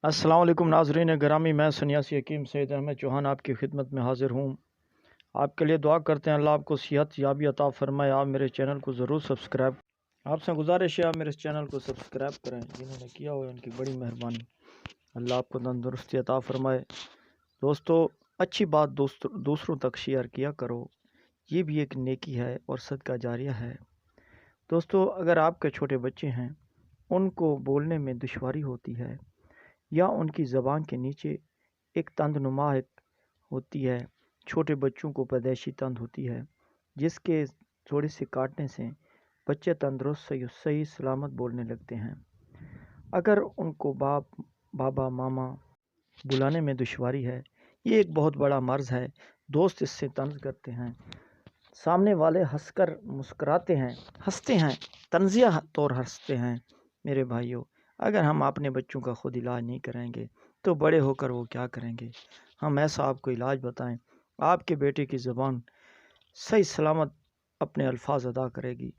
السلام علیکم ناظرین گرامی، میں سنیاسی حکیم سید احمد چوہان آپ کی خدمت میں حاضر ہوں۔ آپ کے لیے دعا کرتے ہیں اللہ آپ کو صحت یابی عطا فرمائے۔ آپ میرے چینل کو ضرور سبسکرائب، آپ سے گزارش ہے آپ میرے چینل کو سبسکرائب کریں، جنہوں نے کیا ہوا ان کی بڑی مہربانی۔ اللہ آپ کو تندرستی عطا فرمائے۔ دوستو، اچھی بات دوسروں تک شیئر کیا کرو، یہ بھی ایک نیکی ہے اور صدقہ جاریہ ہے۔ دوستو، اگر آپ کے چھوٹے بچے ہیں، ان کو بولنے میں دشواری ہوتی ہے یا ان کی زبان کے نیچے ایک تند نما ہوتی ہے، چھوٹے بچوں کو پیدائشی تند ہوتی ہے جس کے تھوڑے سے کاٹنے سے بچے تندرست صحیح سلامت بولنے لگتے ہیں۔ اگر ان کو بابا ماما بلانے میں دشواری ہے، یہ ایک بہت بڑا مرض ہے۔ دوست اس سے طنز کرتے ہیں، سامنے والے ہنس کر مسکراتے ہیں، ہنستے ہیں، طنزیہ طور ہنستے ہیں۔ میرے بھائیوں، اگر ہم اپنے بچوں کا خود علاج نہیں کریں گے تو بڑے ہو کر وہ کیا کریں گے؟ ہم ایسا آپ کو علاج بتائیں، آپ کے بیٹے کی زبان صحیح سلامت اپنے الفاظ ادا کرے گی،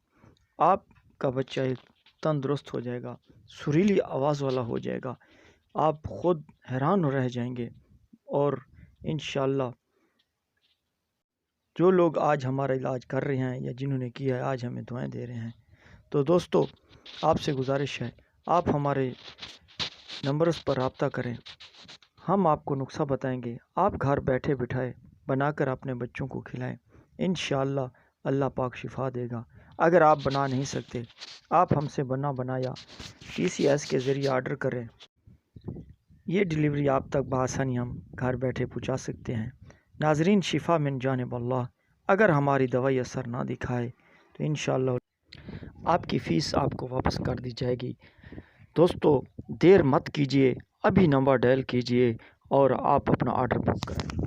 آپ کا بچہ ایک تندرست ہو جائے گا، سریلی آواز والا ہو جائے گا، آپ خود حیران رہ جائیں گے۔ اور انشاءاللہ جو لوگ آج ہمارا علاج کر رہے ہیں یا جنہوں نے کیا ہے آج ہمیں دعائیں دے رہے ہیں۔ تو دوستو، آپ سے گزارش ہے آپ ہمارے نمبرز پر رابطہ کریں، ہم آپ کو نسخہ بتائیں گے، آپ گھر بیٹھے بٹھائے بنا کر اپنے بچوں کو کھلائیں، انشاءاللہ اللہ پاک شفا دے گا۔ اگر آپ بنا نہیں سکتے، آپ ہم سے بنایا TCS کے ذریعے آرڈر کریں، یہ ڈیلیوری آپ تک بآسانی ہم گھر بیٹھے پہنچا سکتے ہیں۔ ناظرین، شفا من جانب اللہ، اگر ہماری دوائی اثر نہ دکھائے تو انشاءاللہ آپ کی فیس آپ کو واپس کر دی جائے گی۔ دوستو، دیر مت کیجیے، ابھی نمبر ڈائل کیجیے اور آپ اپنا آرڈر بک کریں۔